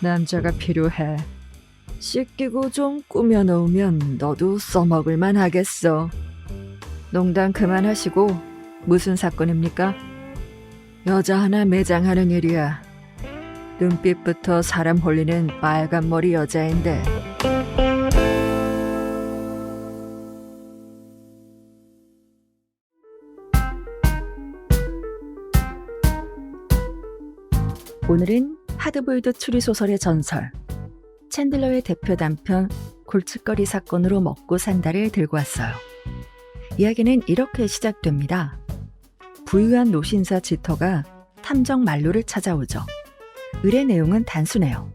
남자가 필요해. 씻기고 좀 꾸며놓으면 너도 써먹을만 하겠어. 농담 그만하시고 무슨 사건입니까? 여자 하나 매장하는 일이야. 눈빛부터 사람 홀리는 빨간 머리 여자인데. 오늘은 하드보일드 추리소설의 전설, 챈들러의 대표 단편 골칫거리 사건으로 먹고 산다를 들고 왔어요. 이야기는 이렇게 시작됩니다. 부유한 노신사 지터가 탐정 말로를 찾아오죠. 의뢰 내용은 단순해요.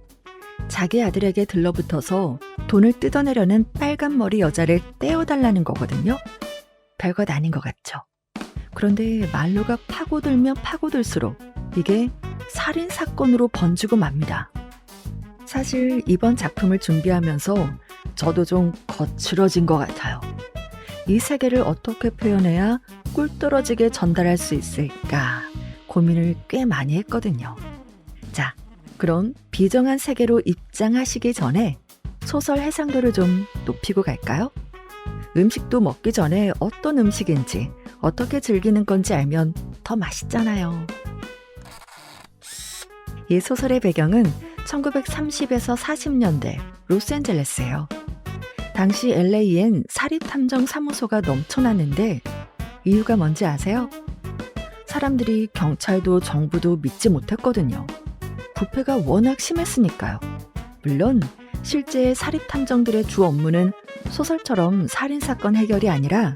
자기 아들에게 들러붙어서 돈을 뜯어내려는 빨간 머리 여자를 떼어달라는 거거든요. 별것 아닌 것 같죠. 그런데 말로가 파고들면 파고들수록 이게 살인사건으로 번지고 맙니다. 사실 이번 작품을 준비하면서 저도 좀 거칠어진 것 같아요. 이 세계를 어떻게 표현해야 꿀떨어지게 전달할 수 있을까 고민을 꽤 많이 했거든요. 자, 그럼 비정한 세계로 입장하시기 전에 소설 해상도를 좀 높이고 갈까요? 음식도 먹기 전에 어떤 음식인지 어떻게 즐기는 건지 알면 더 맛있잖아요. 이 소설의 배경은 1930에서 40년대 로스앤젤레스예요. 당시 LA엔 사립탐정 사무소가 넘쳐났는데 이유가 뭔지 아세요? 사람들이 경찰도 정부도 믿지 못했거든요. 부패가 워낙 심했으니까요. 물론 실제 사립탐정들의 주 업무는 소설처럼 살인사건 해결이 아니라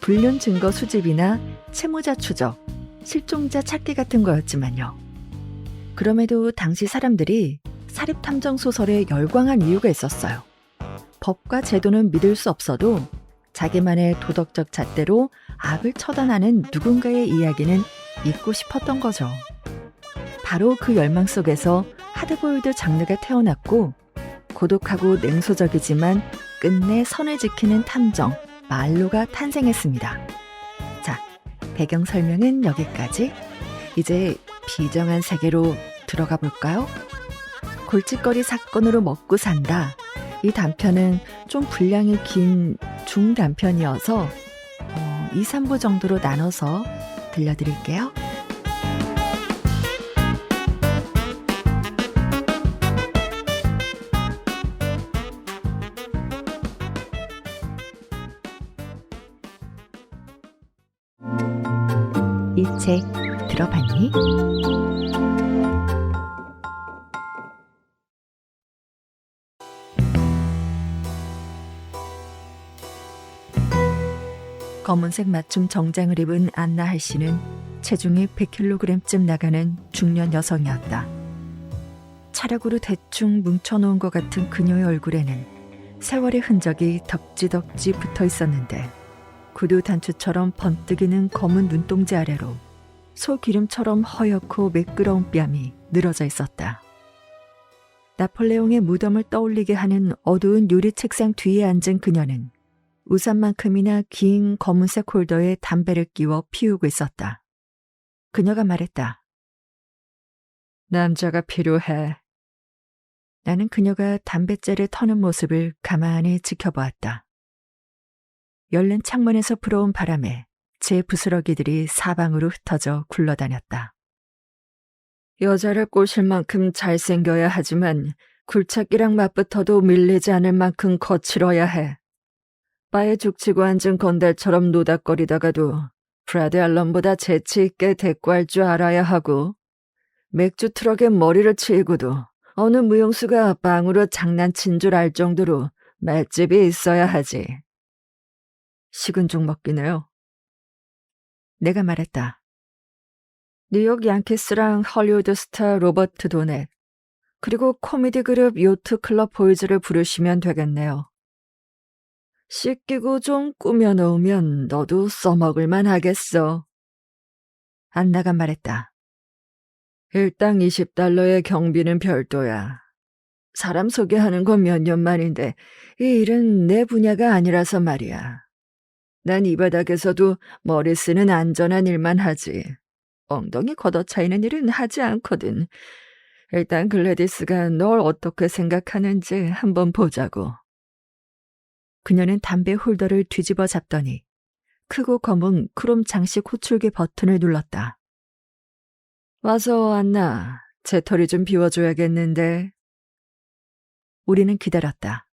불륜 증거 수집이나 채무자 추적, 실종자 찾기 같은 거였지만요. 그럼에도 당시 사람들이 사립탐정 소설에 열광한 이유가 있었어요. 법과 제도는 믿을 수 없어도 자기만의 도덕적 잣대로 악을 처단하는 누군가의 이야기는 읽고 싶었던 거죠. 바로 그 열망 속에서 하드보일드 장르가 태어났고 고독하고 냉소적이지만 끝내 선을 지키는 탐정 말로가 탄생했습니다. 자, 배경 설명은 여기까지. 이제 비정한 세계로 들어가 볼까요? 골칫거리 사건으로 먹고 산다. 이 단편은 좀 분량이 긴 중단편이어서 2, 3부 정도로 나눠서 들려드릴게요. 이 책 들어봤니? 검은색 맞춤 정장을 입은 안나 할 씨는 체중이 100kg쯤 나가는 중년 여성이었다. 차력으로 대충 뭉쳐놓은 것 같은 그녀의 얼굴에는 세월의 흔적이 덕지덕지 붙어 있었는데 구두 단추처럼 번뜩이는 검은 눈동자 아래로 소기름처럼 허옇고 매끄러운 뺨이 늘어져 있었다. 나폴레옹의 무덤을 떠올리게 하는 어두운 유리 책상 뒤에 앉은 그녀는 우산만큼이나 긴 검은색 홀더에 담배를 끼워 피우고 있었다. 그녀가 말했다. 남자가 필요해. 나는 그녀가 담뱃재를 터는 모습을 가만히 지켜보았다. 열린 창문에서 불어온 바람에 제 부스러기들이 사방으로 흩어져 굴러다녔다. 여자를 꼬실 만큼 잘생겨야 하지만 굴착기랑 맞붙어도 밀리지 않을 만큼 거칠어야 해. 바에 죽치고 앉은 건달처럼 노닥거리다가도 브라드 앨런보다 재치 있게 대꾸할 줄 알아야 하고 맥주 트럭에 머리를 치고도 어느 무용수가 빵으로 장난친 줄 알 정도로 맛집이 있어야 하지. 식은 죽 먹기네요. 내가 말했다. 뉴욕 양키스랑 헐리우드 스타 로버트 도넷, 그리고 코미디 그룹 요트 클럽 보이즈를 부르시면 되겠네요. 씻기고 좀 꾸며놓으면 너도 써먹을만 하겠어. 안나가 말했다. 일당 $20의 경비는 별도야. 사람 소개하는 건 몇 년 만인데 이 일은 내 분야가 아니라서 말이야. 난 이 바닥에서도 머리 쓰는 안전한 일만 하지. 엉덩이 걷어차이는 일은 하지 않거든. 일단 글래디스가 널 어떻게 생각하는지 한번 보자고. 그녀는 담배 홀더를 뒤집어 잡더니 크고 검은 크롬 장식 호출기 버튼을 눌렀다. 와서 안나, 제 털이 좀 비워줘야겠는데. 우리는 기다렸다.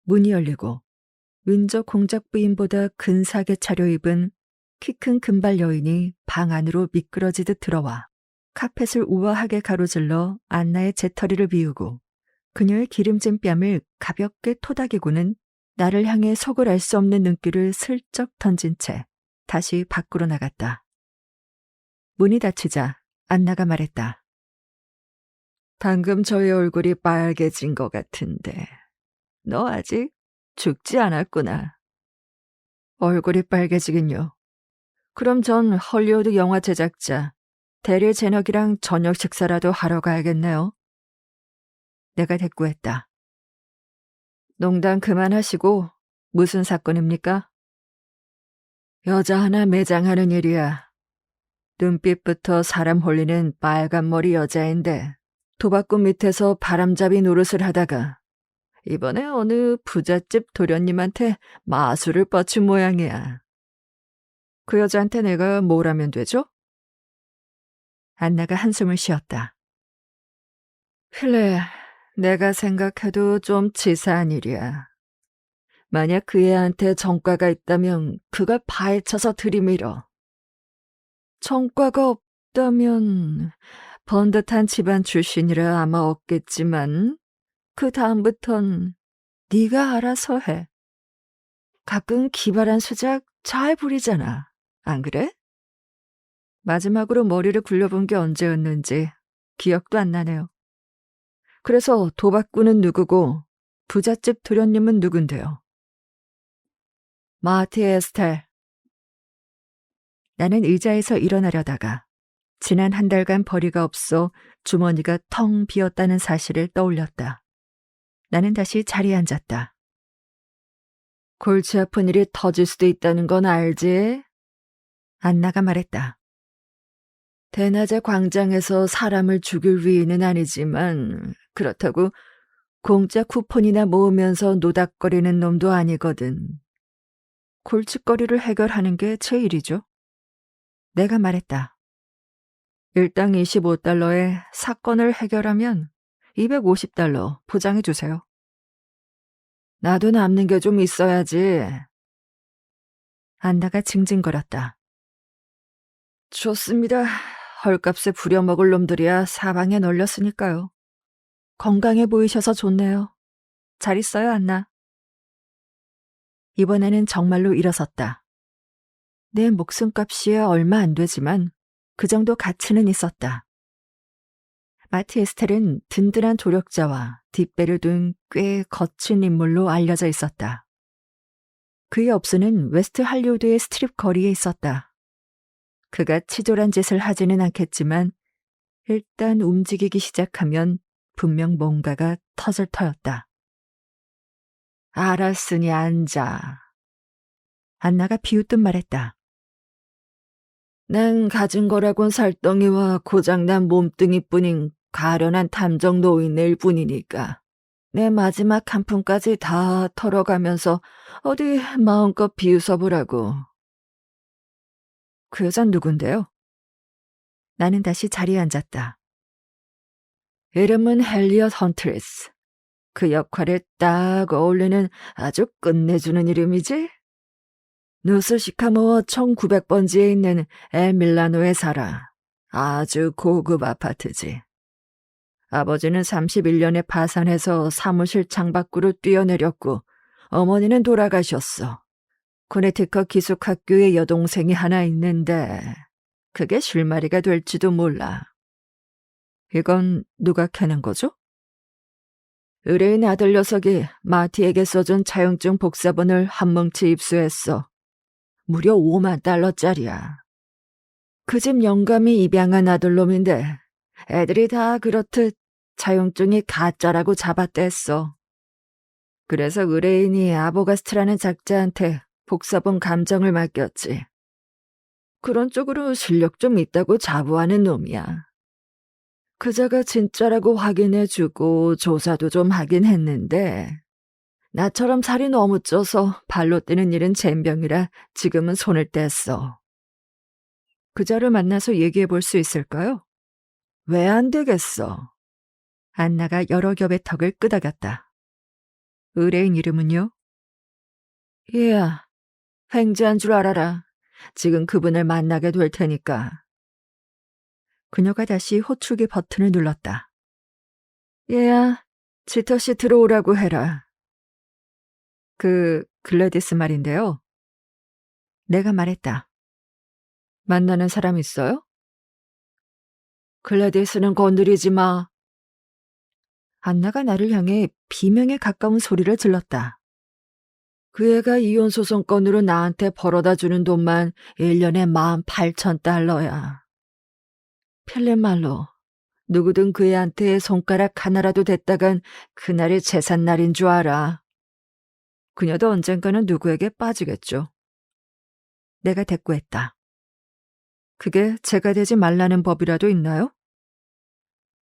문이 열리고 윈저 공작 부인보다 근사하게 차려입은 키 큰 금발 여인이 방 안으로 미끄러지듯 들어와 카펫을 우아하게 가로질러 안나의 재터리를 비우고 그녀의 기름진 뺨을 가볍게 토닥이고는 나를 향해 속을 알 수 없는 눈길을 슬쩍 던진 채 다시 밖으로 나갔다. 문이 닫히자 안나가 말했다. 방금 저의 얼굴이 빨개진 것 같은데 너 아직 죽지 않았구나. 얼굴이 빨개지긴요. 그럼 전 헐리우드 영화 제작자 데리 제너기랑 저녁 식사라도 하러 가야겠네요. 내가 대꾸했다. 농담 그만하시고 무슨 사건입니까? 여자 하나 매장하는 일이야. 눈빛부터 사람 홀리는 빨간 머리 여자인데 도박꾼 밑에서 바람잡이 노릇을 하다가 이번에 어느 부잣집 도련님한테 마술을 뻗친 모양이야. 그 여자한테 내가 뭘 하면 되죠? 안나가 한숨을 쉬었다. 그래, 내가 생각해도 좀 치사한 일이야. 만약 그 애한테 전과가 있다면 그걸 파헤쳐서 들이밀어. 전과가 없다면 번듯한 집안 출신이라 아마 없겠지만 그 다음부턴 네가 알아서 해. 가끔 기발한 수작 잘 부리잖아. 안 그래? 마지막으로 머리를 굴려본 게 언제였는지 기억도 안 나네요. 그래서 도박꾼은 누구고 부잣집 도련님은 누군데요? 마티 에스텔. 나는 의자에서 일어나려다가 지난 한 달간 벌이가 없어 주머니가 텅 비었다는 사실을 떠올렸다. 나는 다시 자리에 앉았다. 골치 아픈 일이 터질 수도 있다는 건 알지? 안나가 말했다. 대낮에 광장에서 사람을 죽일 위인은 아니지만 그렇다고 공짜 쿠폰이나 모으면서 노닥거리는 놈도 아니거든. 골칫거리를 해결하는 게 제 일이죠. 내가 말했다. 일당 25달러에 사건을 해결하면 250달러 보장해 주세요. 나도 남는 게 좀 있어야지. 안나가 징징거렸다. 좋습니다. 헐값에 부려먹을 놈들이야 사방에 널렸으니까요. 건강해 보이셔서 좋네요. 잘 있어요, 안나. 이번에는 정말로 일어섰다. 내 목숨값이 얼마 안 되지만 그 정도 가치는 있었다. 마티 에스텔은 든든한 조력자와 뒷배를 둔 꽤 거친 인물로 알려져 있었다. 그의 업소는 웨스트 할리우드의 스트립 거리에 있었다. 그가 치졸한 짓을 하지는 않겠지만 일단 움직이기 시작하면 분명 뭔가가 터질 터였다. 알았으니 앉아. 안나가 비웃듯 말했다. 난 가진 거라곤 살덩이와 고장난 몸뚱이뿐인 가련한 탐정 노인일 뿐이니까 내 마지막 한 푼까지 다 털어가면서 어디 마음껏 비웃어보라고. 그 여잔 누군데요? 나는 다시 자리에 앉았다. 이름은 헨리엇 헌트리스. 그 역할에 딱 어울리는 아주 끝내주는 이름이지? 누스 시카모어 1900번지에 있는 밀라노에 살아. 아주 고급 아파트지. 아버지는 31년에 파산해서 사무실 창밖으로 뛰어내렸고 어머니는 돌아가셨어. 코네티컷 기숙학교에 여동생이 하나 있는데 그게 실마리가 될지도 몰라. 이건 누가 캐는 거죠? 의뢰인 아들 녀석이 마티에게 써준 차용증 복사본을 한 뭉치 입수했어. 무려 5만 달러짜리야. 그 집 영감이 입양한 아들놈인데 애들이 다 그렇듯 차용증이 가짜라고 잡아뗐어. 그래서 의뢰인이 아보가스트라는 작자한테 복사본 감정을 맡겼지. 그런 쪽으로 실력 좀 있다고 자부하는 놈이야. 그자가 진짜라고 확인해주고 조사도 좀 하긴 했는데 나처럼 살이 너무 쪄서 발로 뛰는 일은 젬병이라 지금은 손을 뗐어. 그자를 만나서 얘기해 볼 수 있을까요? 왜 안 되겠어? 안나가 여러 겹의 턱을 끄덕였다. 의뢰인 이름은요? 얘야, 횡재한 줄 알아라. 지금 그분을 만나게 될 테니까. 그녀가 다시 호출기 버튼을 눌렀다. 얘야, 지터씨 들어오라고 해라. 글래디스 말인데요. 내가 말했다. 만나는 사람 있어요? 글래디스는 건드리지 마. 안나가 나를 향해 비명에 가까운 소리를 질렀다. 그 애가 이혼 소송건으로 나한테 벌어다 주는 돈만 1년에 $18,000야. 필린 말로 누구든 그 애한테 손가락 하나라도 댔다간 그날이 재산날인 줄 알아. 그녀도 언젠가는 누구에게 빠지겠죠. 내가 대꾸했다. 그게 제가 되지 말라는 법이라도 있나요?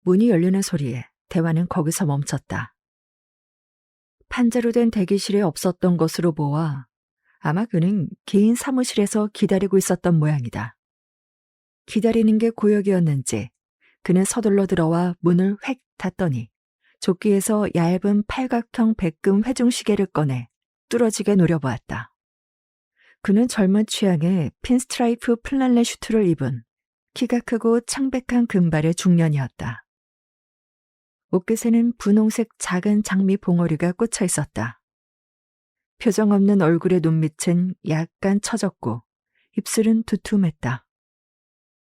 문이 열리는 소리에 대화는 거기서 멈췄다. 판자로 된 대기실에 없었던 것으로 보아 아마 그는 개인 사무실에서 기다리고 있었던 모양이다. 기다리는 게 고역이었는지 그는 서둘러 들어와 문을 획 닫더니 조끼에서 얇은 팔각형 백금 회중시계를 꺼내 뚫어지게 노려보았다. 그는 젊은 취향의 핀스트라이프 플란레 슈트를 입은 키가 크고 창백한 금발의 중년이었다. 옷깃에는 분홍색 작은 장미 봉어리가 꽂혀 있었다. 표정 없는 얼굴의 눈밑은 약간 처졌고 입술은 두툼했다.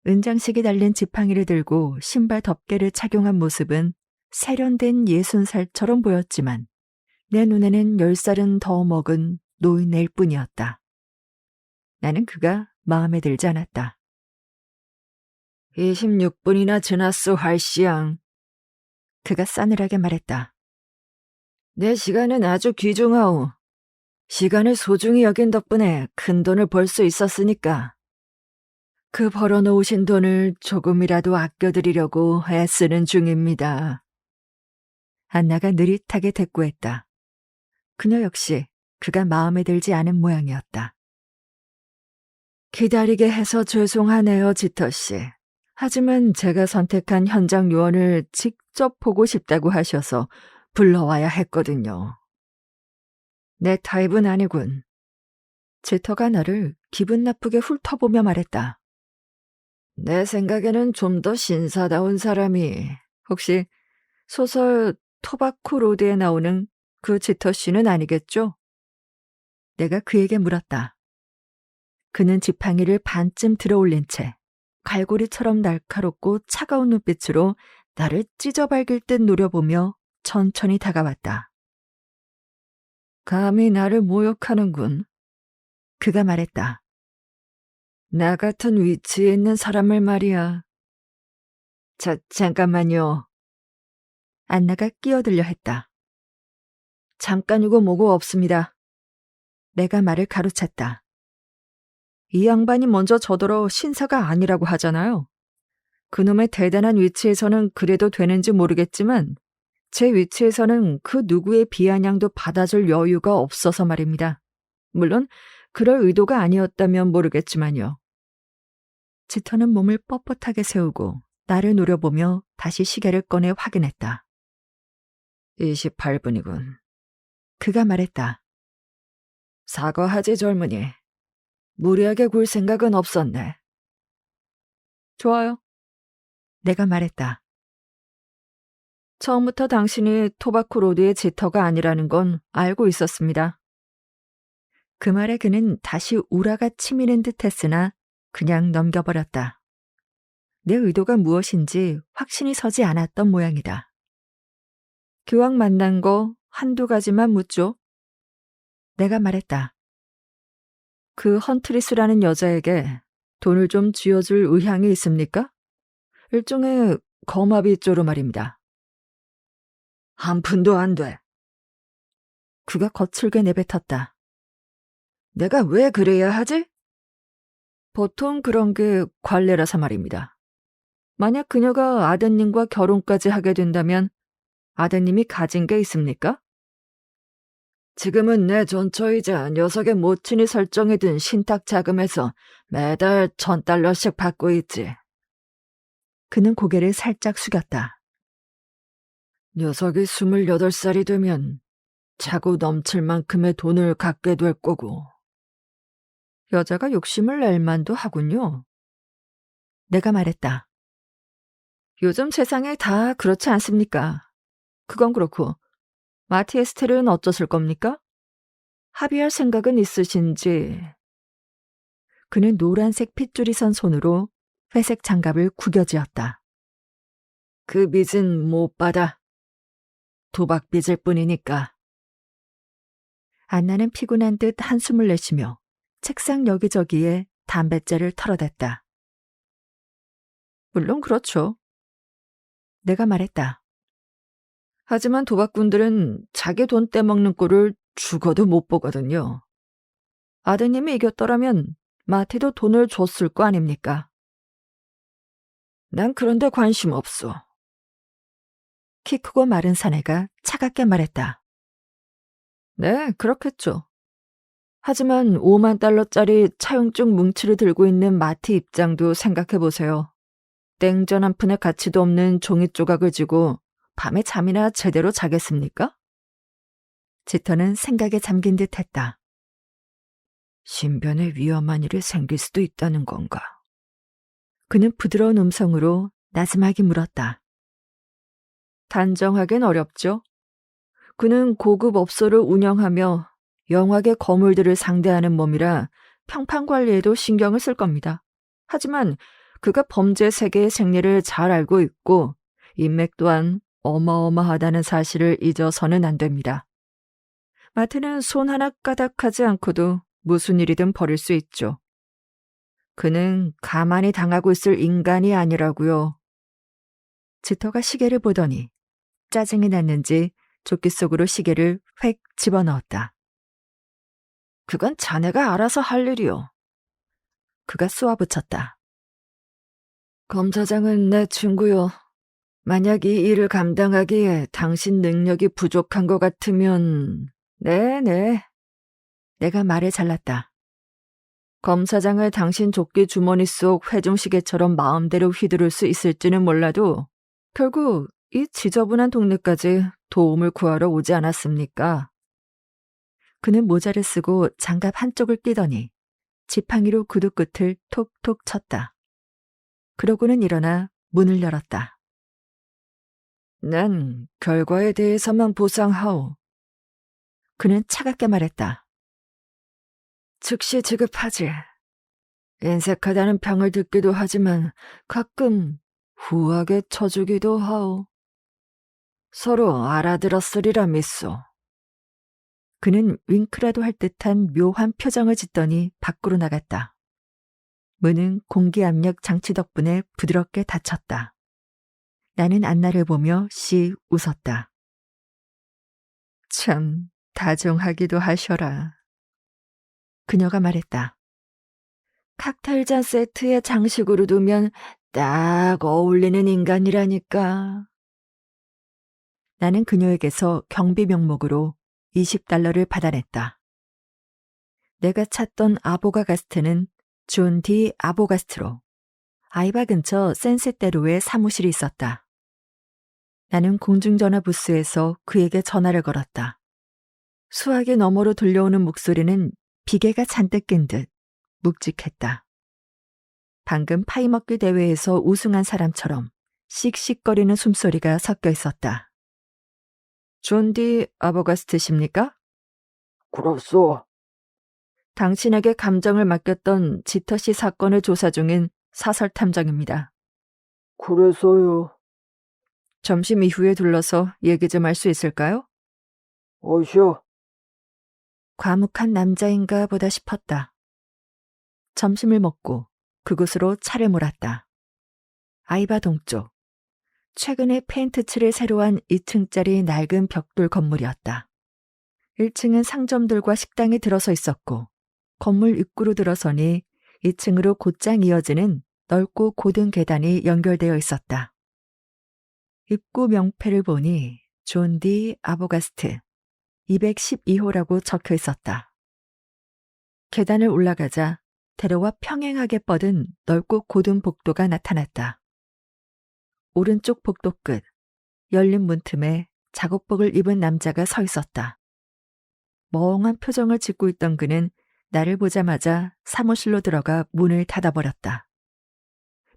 은장식이 달린 지팡이를 들고 신발 덮개를 착용한 모습은 세련된 60살처럼 보였지만 내 눈에는 10살은 더 먹은 노인일 뿐이었다. 나는 그가 마음에 들지 않았다. 26분이나 지났어, 활시양. 그가 싸늘하게 말했다. 내 시간은 아주 귀중하오. 시간을 소중히 여긴 덕분에 큰 돈을 벌 수 있었으니까. 그 벌어놓으신 돈을 조금이라도 아껴드리려고 애쓰는 중입니다. 안나가 느릿하게 대꾸했다. 그녀 역시 그가 마음에 들지 않은 모양이었다. 기다리게 해서 죄송하네요, 지터씨. 하지만 제가 선택한 현장 요원을 직접 보고 싶다고 하셔서 불러와야 했거든요. 내 타입은 아니군. 지터가 나를 기분 나쁘게 훑어보며 말했다. 내 생각에는 좀 더 신사다운 사람이 혹시 소설 토바코 로드에 나오는 그 지터 씨는 아니겠죠? 내가 그에게 물었다. 그는 지팡이를 반쯤 들어올린 채 갈고리처럼 날카롭고 차가운 눈빛으로 나를 찢어발길 듯 노려보며 천천히 다가왔다. 감히 나를 모욕하는군. 그가 말했다. 나 같은 위치에 있는 사람을 말이야. 잠깐만요. 안나가 끼어들려 했다. 잠깐이고 뭐고 없습니다. 내가 말을 가로챘다. 이 양반이 먼저 저더러 신사가 아니라고 하잖아요. 그놈의 대단한 위치에서는 그래도 되는지 모르겠지만 제 위치에서는 그 누구의 비아냥도 받아줄 여유가 없어서 말입니다. 물론 그럴 의도가 아니었다면 모르겠지만요. 지터는 몸을 뻣뻣하게 세우고 나를 노려보며 다시 시계를 꺼내 확인했다. 28분이군. 그가 말했다. 사과하지 젊은이. 무리하게 굴 생각은 없었네. 좋아요. 내가 말했다. 처음부터 당신이 토바코 로드의 지터가 아니라는 건 알고 있었습니다. 그 말에 그는 다시 우라가 치미는 듯 했으나 그냥 넘겨버렸다. 내 의도가 무엇인지 확신이 서지 않았던 모양이다. 기왕 만난 거 한두 가지만 묻죠. 내가 말했다. 그 헌트리스라는 여자에게 돈을 좀 쥐어줄 의향이 있습니까? 일종의 거마비조로 말입니다. 한 푼도 안 돼. 그가 거칠게 내뱉었다. 내가 왜 그래야 하지? 보통 그런 게 관례라서 말입니다. 만약 그녀가 아드님과 결혼까지 하게 된다면 아드님이 가진 게 있습니까? 지금은 내 전처이자 녀석의 모친이 설정해둔 신탁 자금에서 매달 1,000달러씩 받고 있지. 그는 고개를 살짝 숙였다. 녀석이 28살이 되면 차고 넘칠 만큼의 돈을 갖게 될 거고. 여자가 욕심을 낼 만도 하군요. 내가 말했다. 요즘 세상에 다 그렇지 않습니까? 그건 그렇고 마티 에스텔은 어쩌실 겁니까? 합의할 생각은 있으신지. 그는 노란색 핏줄이 선 손으로 회색 장갑을 구겨쥐었다. 그 빚은 못 받아. 도박 빚일 뿐이니까. 안나는 피곤한 듯 한숨을 내쉬며 책상 여기저기에 담뱃재를 털어댔다. 물론 그렇죠. 내가 말했다. 하지만 도박꾼들은 자기 돈 떼먹는 꼴을 죽어도 못 보거든요. 아드님이 이겼더라면 마티도 돈을 줬을 거 아닙니까? 난 그런데 관심 없어. 키 크고 마른 사내가 차갑게 말했다. 네, 그렇겠죠. 하지만 5만 달러짜리 차용증 뭉치를 들고 있는 마티 입장도 생각해보세요. 땡전 한 푼의 가치도 없는 종이 조각을 쥐고 밤에 잠이나 제대로 자겠습니까? 지터는 생각에 잠긴 듯 했다. 신변에 위험한 일이 생길 수도 있다는 건가? 그는 부드러운 음성으로 나지막이 물었다. 단정하긴 어렵죠. 그는 고급 업소를 운영하며 영화계 거물들을 상대하는 몸이라 평판 관리에도 신경을 쓸 겁니다. 하지만 그가 범죄 세계의 생리를 잘 알고 있고 인맥 또한 어마어마하다는 사실을 잊어서는 안 됩니다. 마트는 손 하나 까닥하지 않고도 무슨 일이든 벌일 수 있죠. 그는 가만히 당하고 있을 인간이 아니라고요. 지터가 시계를 보더니 짜증이 났는지 조끼 속으로 시계를 획 집어넣었다. 그건 자네가 알아서 할 일이요. 그가 쏘아붙였다. 검사장은 내 친구요. 만약 이 일을 감당하기에 당신 능력이 부족한 것 같으면... 네네. 내가 말을 잘랐다. 검사장을 당신 조끼 주머니 속 회중시계처럼 마음대로 휘두를 수 있을지는 몰라도 결국 이 지저분한 동네까지 도움을 구하러 오지 않았습니까? 그는 모자를 쓰고 장갑 한쪽을 끼더니 지팡이로 구두 끝을 톡톡 쳤다. 그러고는 일어나 문을 열었다. 난 결과에 대해서만 보상하오. 그는 차갑게 말했다. 즉시 지급하지. 인색하다는 평을 듣기도 하지만 가끔 후하게 쳐주기도 하오. 서로 알아들었으리라 믿소. 그는 윙크라도 할 듯한 묘한 표정을 짓더니 밖으로 나갔다. 문은 공기압력 장치 덕분에 부드럽게 닫혔다. 나는 안나를 보며 씩 웃었다. 참 다정하기도 하셔라. 그녀가 말했다. 칵테일 잔 세트에 장식으로 두면 딱 어울리는 인간이라니까. 나는 그녀에게서 경비 명목으로 20달러를 받아냈다. 내가 찾던 아보가가스트는 존 디 아보가스트로 아이바 근처 센세테로에 사무실이 있었다. 나는 공중전화 부스에서 그에게 전화를 걸었다. 수화기 너머로 들려오는 목소리는 비계가 잔뜩 낀 듯 묵직했다. 방금 파이먹기 대회에서 우승한 사람처럼 씩씩거리는 숨소리가 섞여 있었다. 존 디 아보가스트십니까? 그렇소. 당신에게 감정을 맡겼던 지터씨 사건을 조사 중인 사설탐정입니다. 그래서요. 점심 이후에 둘러서 얘기 좀 할 수 있을까요? 어셔. 과묵한 남자인가 보다 싶었다. 점심을 먹고 그곳으로 차를 몰았다. 아이바 동쪽. 최근에 페인트 칠을 새로 한 2층짜리 낡은 벽돌 건물이었다. 1층은 상점들과 식당이 들어서 있었고 건물 입구로 들어서니 2층으로 곧장 이어지는 넓고 고든 계단이 연결되어 있었다. 입구 명패를 보니 존 디 아보가스트 212호라고 적혀 있었다. 계단을 올라가자 대로와 평행하게 뻗은 넓고 고든 복도가 나타났다. 오른쪽 복도 끝, 열린 문틈에 작업복을 입은 남자가 서 있었다. 멍한 표정을 짓고 있던 그는 나를 보자마자 사무실로 들어가 문을 닫아버렸다.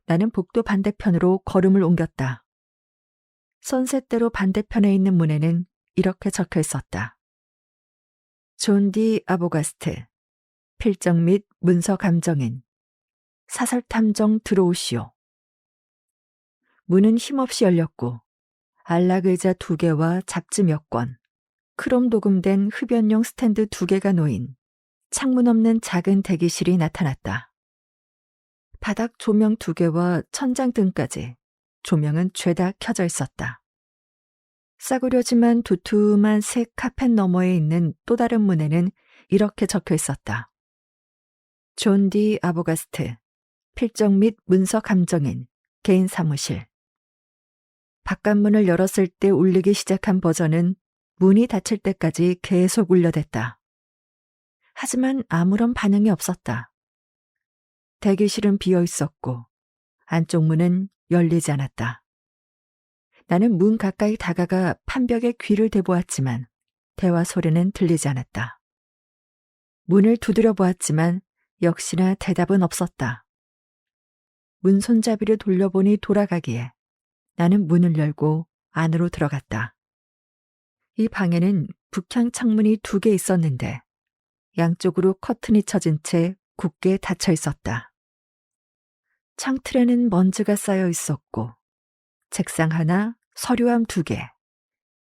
나는 복도 반대편으로 걸음을 옮겼다. 선셋대로 반대편에 있는 문에는 이렇게 적혀 있었다. 존 디 아보가스트, 필정 및 문서 감정인, 사설 탐정 들어오시오. 문은 힘없이 열렸고 안락 의자 2개와 잡지 몇 권, 크롬 도금된 흡연용 스탠드 2개가 놓인 창문 없는 작은 대기실이 나타났다. 바닥 조명 2개와 천장 등까지 조명은 죄다 켜져 있었다. 싸구려지만 두툼한 색 카펫 너머에 있는 또 다른 문에는 이렇게 적혀 있었다. 존 디 아보가스트, 필정 및 문서 감정인, 개인 사무실. 바깥문을 열었을 때 울리기 시작한 버전은 문이 닫힐 때까지 계속 울려댔다. 하지만 아무런 반응이 없었다. 대기실은 비어 있었고 안쪽 문은 열리지 않았다. 나는 문 가까이 다가가 판벽에 귀를 대보았지만 대화 소리는 들리지 않았다. 문을 두드려 보았지만 역시나 대답은 없었다. 문 손잡이를 돌려보니 돌아가기에 나는 문을 열고 안으로 들어갔다. 이 방에는 북향 창문이 2개 있었는데 양쪽으로 커튼이 쳐진 채 굳게 닫혀 있었다. 창틀에는 먼지가 쌓여 있었고 책상 하나, 서류함 2개,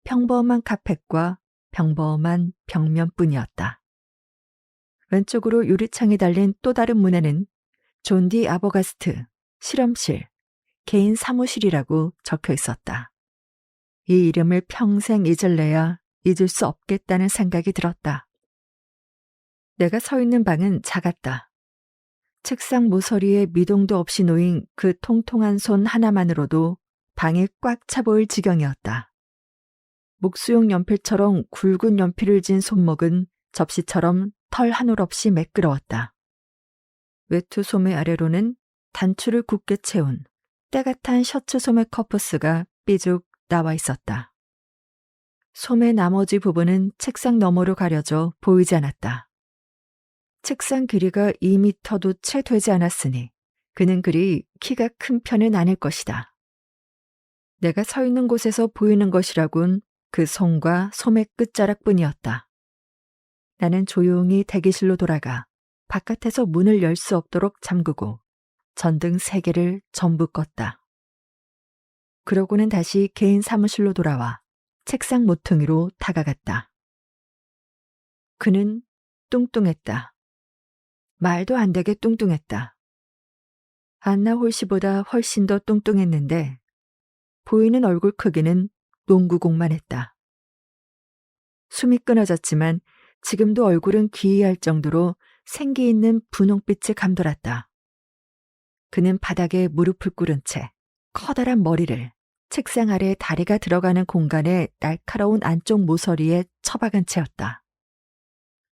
평범한 카펫과 평범한 벽면뿐이었다. 왼쪽으로 유리창이 달린 또 다른 문에는 존 디 아보가스트, 실험실, 개인 사무실이라고 적혀 있었다. 이 이름을 평생 잊을래야 잊을 수 없겠다는 생각이 들었다. 내가 서 있는 방은 작았다. 책상 모서리에 미동도 없이 놓인 그 통통한 손 하나만으로도 방이 꽉 차 보일 지경이었다. 목수용 연필처럼 굵은 연필을 쥔 손목은 접시처럼 털 한 올 없이 매끄러웠다. 외투 소매 아래로는 단추를 굳게 채운 때가 탄 셔츠 소매 커프스가 삐죽 나와 있었다. 소매 나머지 부분은 책상 너머로 가려져 보이지 않았다. 책상 길이가 2미터도 채 되지 않았으니 그는 그리 키가 큰 편은 아닐 것이다. 내가 서 있는 곳에서 보이는 것이라곤 그 손과 소매 끝자락뿐이었다. 나는 조용히 대기실로 돌아가 바깥에서 문을 열 수 없도록 잠그고 전등 3개를 전부 껐다. 그러고는 다시 개인 사무실로 돌아와 책상 모퉁이로 다가갔다. 그는 뚱뚱했다. 말도 안 되게 뚱뚱했다. 안나 홀씨보다 훨씬 더 뚱뚱했는데 보이는 얼굴 크기는 농구공만 했다. 숨이 끊어졌지만 지금도 얼굴은 기이할 정도로 생기 있는 분홍빛에 감돌았다. 그는 바닥에 무릎을 꿇은 채 커다란 머리를 책상 아래 다리가 들어가는 공간에 날카로운 안쪽 모서리에 처박은 채였다.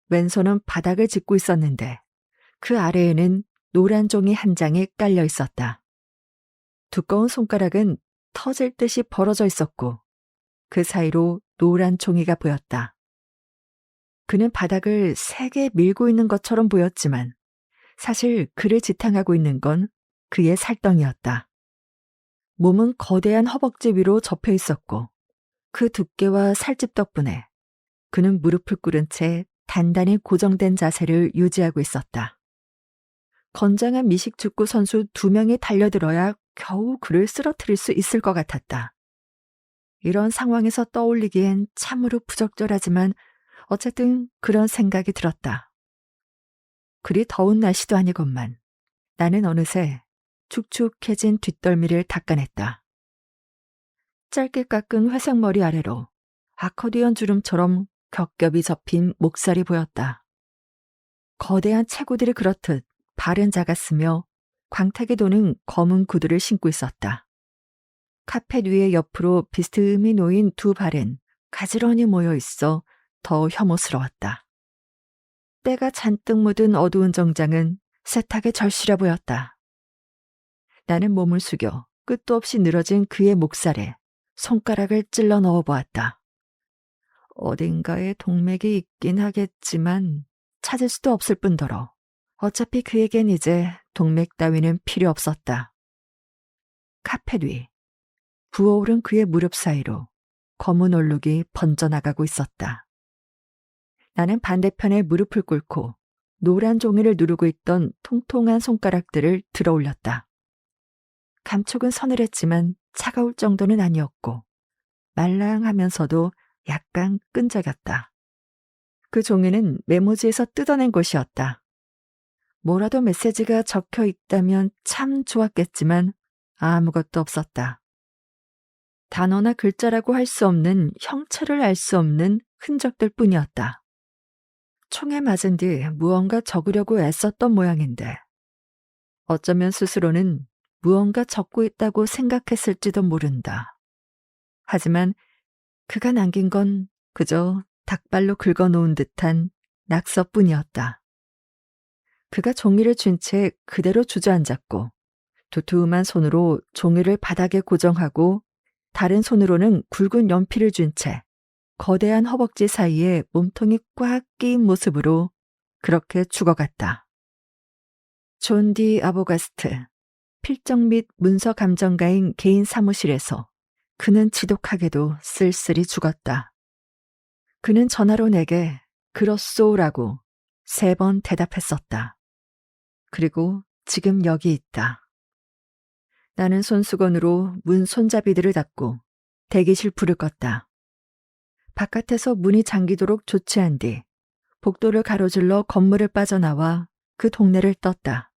왼손은 바닥을 짚고 있었는데 그 아래에는 노란 종이 한 장이 깔려 있었다. 두꺼운 손가락은 터질 듯이 벌어져 있었고 그 사이로 노란 종이가 보였다. 그는 바닥을 세게 밀고 있는 것처럼 보였지만 사실 그를 지탱하고 있는 건 그의 살덩이였다. 몸은 거대한 허벅지 위로 접혀 있었고 그 두께와 살집 덕분에 그는 무릎을 꿇은 채 단단히 고정된 자세를 유지하고 있었다. 건장한 미식축구 선수 2명이 달려들어야 겨우 그를 쓰러뜨릴 수 있을 것 같았다. 이런 상황에서 떠올리기엔 참으로 부적절하지만 어쨌든 그런 생각이 들었다. 그리 더운 날씨도 아니건만 나는 어느새 축축해진 뒷덜미를 닦아냈다. 짧게 깎은 회색 머리 아래로 아코디언 주름처럼 겹겹이 접힌 목살이 보였다. 거대한 체구들이 그렇듯 발은 작았으며 광택이 도는 검은 구두를 신고 있었다. 카펫 위에 옆으로 비스듬히 놓인 두 발은 가지런히 모여 있어 더 혐오스러웠다. 때가 잔뜩 묻은 어두운 정장은 세탁에 절실해 보였다. 나는 몸을 숙여 끝도 없이 늘어진 그의 목살에 손가락을 찔러 넣어 보았다. 어딘가에 동맥이 있긴 하겠지만 찾을 수도 없을 뿐더러 어차피 그에겐 이제 동맥 따위는 필요 없었다. 카펫 위, 부어오른 그의 무릎 사이로 검은 얼룩이 번져나가고 있었다. 나는 반대편에 무릎을 꿇고 노란 종이를 누르고 있던 통통한 손가락들을 들어 올렸다. 감촉은 서늘했지만 차가울 정도는 아니었고 말랑하면서도 약간 끈적였다. 그 종이는 메모지에서 뜯어낸 것이었다. 뭐라도 메시지가 적혀 있다면 참 좋았겠지만 아무것도 없었다. 단어나 글자라고 할 수 없는 형체를 알 수 없는 흔적들 뿐이었다. 총에 맞은 뒤 무언가 적으려고 애썼던 모양인데 어쩌면 스스로는 무언가 적고 있다고 생각했을지도 모른다. 하지만 그가 남긴 건 그저 닭발로 긁어놓은 듯한 낙서뿐이었다. 그가 종이를 쥔 채 그대로 주저앉았고 두툼한 손으로 종이를 바닥에 고정하고 다른 손으로는 굵은 연필을 쥔 채 거대한 허벅지 사이에 몸통이 꽉 끼인 모습으로 그렇게 죽어갔다. 존 디 아보가스트, 필정 및 문서 감정가인 개인 사무실에서 그는 지독하게도 쓸쓸히 죽었다. 그는 전화로 내게 그렇소라고 3번 대답했었다. 그리고 지금 여기 있다. 나는 손수건으로 문 손잡이들을 닫고 대기실 불을 껐다. 바깥에서 문이 잠기도록 조치한 뒤 복도를 가로질러 건물을 빠져나와 그 동네를 떴다.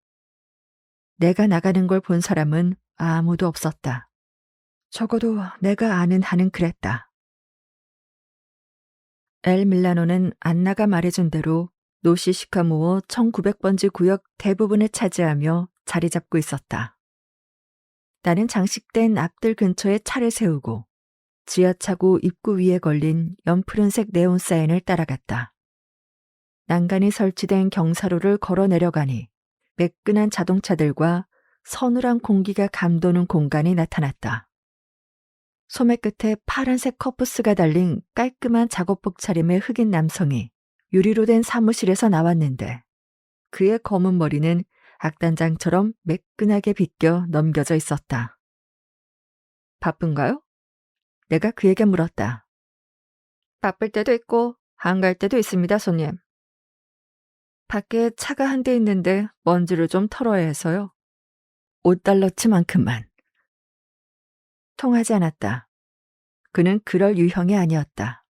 내가 나가는 걸 본 사람은 아무도 없었다. 적어도 내가 아는 한은 그랬다. 엘 밀라노는 안나가 말해준 대로 노시시카모어 1900번지 구역 대부분을 차지하며 자리 잡고 있었다. 나는 장식된 앞들 근처에 차를 세우고 지하차고 입구 위에 걸린 연푸른색 네온 사인을 따라갔다. 난간이 설치된 경사로를 걸어 내려가니 매끈한 자동차들과 서늘한 공기가 감도는 공간이 나타났다. 소매 끝에 파란색 커프스가 달린 깔끔한 작업복 차림의 흑인 남성이 유리로 된 사무실에서 나왔는데 그의 검은 머리는 악단장처럼 매끈하게 빗겨 넘겨져 있었다. 바쁜가요? 내가 그에게 물었다. 바쁠 때도 있고 한가할 때도 있습니다, 손님. 밖에 차가 한 대 있는데 먼지를 좀 털어야 해서요. $5치만큼만. 통하지 않았다. 그는 그럴 유형이 아니었다.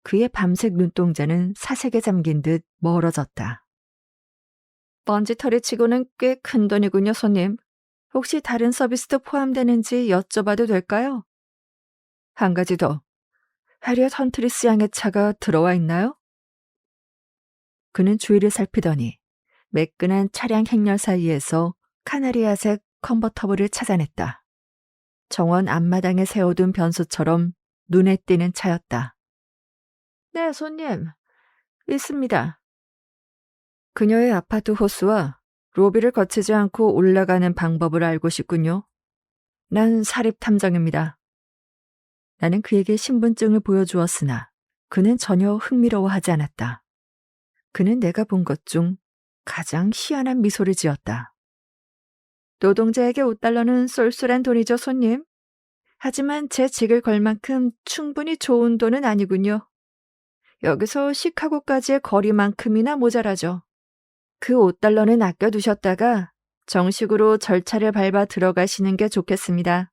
그의 밤색 눈동자는 사색에 잠긴 듯 멀어졌다. 먼지털이 치고는 꽤 큰 돈이군요, 손님. 혹시 다른 서비스도 포함되는지 여쭤봐도 될까요? 한 가지 더. 해리엇 헌트리스 양의 차가 들어와 있나요? 그는 주위를 살피더니 매끈한 차량 행렬 사이에서 카나리아색 컨버터블을 찾아냈다. 정원 앞마당에 세워둔 변수처럼 눈에 띄는 차였다. 네, 손님. 있습니다. 그녀의 아파트 호수와 로비를 거치지 않고 올라가는 방법을 알고 싶군요. 난 사립탐정입니다. 나는 그에게 신분증을 보여주었으나 그는 전혀 흥미로워하지 않았다. 그는 내가 본 것 중 가장 희한한 미소를 지었다. 노동자에게 $5는 쏠쏠한 돈이죠, 손님. 하지만 제 직을 걸 만큼 충분히 좋은 돈은 아니군요. 여기서 시카고까지의 거리만큼이나 모자라죠. 그 $5는 아껴두셨다가 정식으로 절차를 밟아 들어가시는 게 좋겠습니다.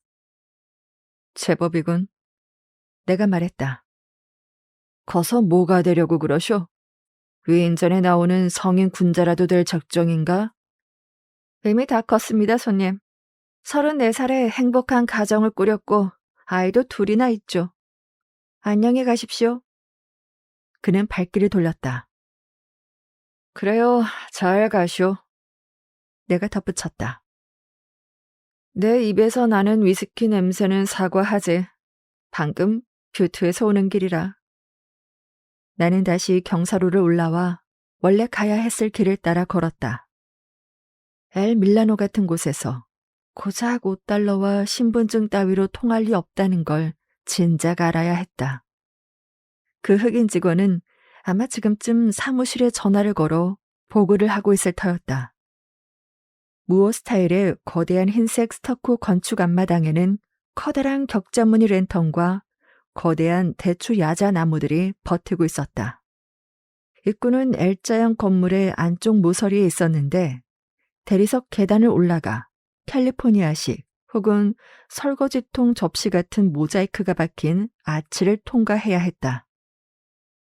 제법이군. 내가 말했다. 커서 뭐가 되려고 그러쇼? 위인전에 나오는 성인 군자라도 될 작정인가? 이미 다 컸습니다, 손님. 34살에 행복한 가정을 꾸렸고 아이도 2이나 있죠. 안녕히 가십시오. 그는 발길을 돌렸다. 그래요, 잘 가쇼. 내가 덧붙였다. 내 입에서 나는 위스키 냄새는 사과하지. 방금 뷰트에서 오는 길이라. 나는 다시 경사로를 올라와 원래 가야 했을 길을 따라 걸었다. 엘 밀라노 같은 곳에서 고작 $5와 신분증 따위로 통할 리 없다는 걸 진작 알아야 했다. 그 흑인 직원은 아마 지금쯤 사무실에 전화를 걸어 보고를 하고 있을 터였다. 무어 스타일의 거대한 흰색 스터코 건축 앞마당에는 커다란 격자무늬 랜턴과 거대한 대추 야자 나무들이 버티고 있었다. 입구는 L자형 건물의 안쪽 모서리에 있었는데 대리석 계단을 올라가 캘리포니아식 혹은 설거지통 접시 같은 모자이크가 박힌 아치를 통과해야 했다.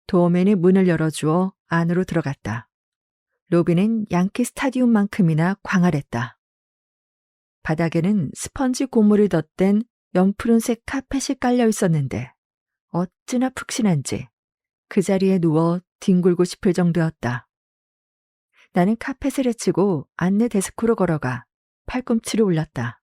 도어맨이 문을 열어주어 안으로 들어갔다. 로비는 양키 스타디움만큼이나 광활했다. 바닥에는 스펀지 고무를 덧댄 연푸른색 카펫이 깔려 있었는데 어찌나 푹신한지 그 자리에 누워 뒹굴고 싶을 정도였다. 나는 카펫을 헤치고 안내 데스크로 걸어가 팔꿈치를 올렸다.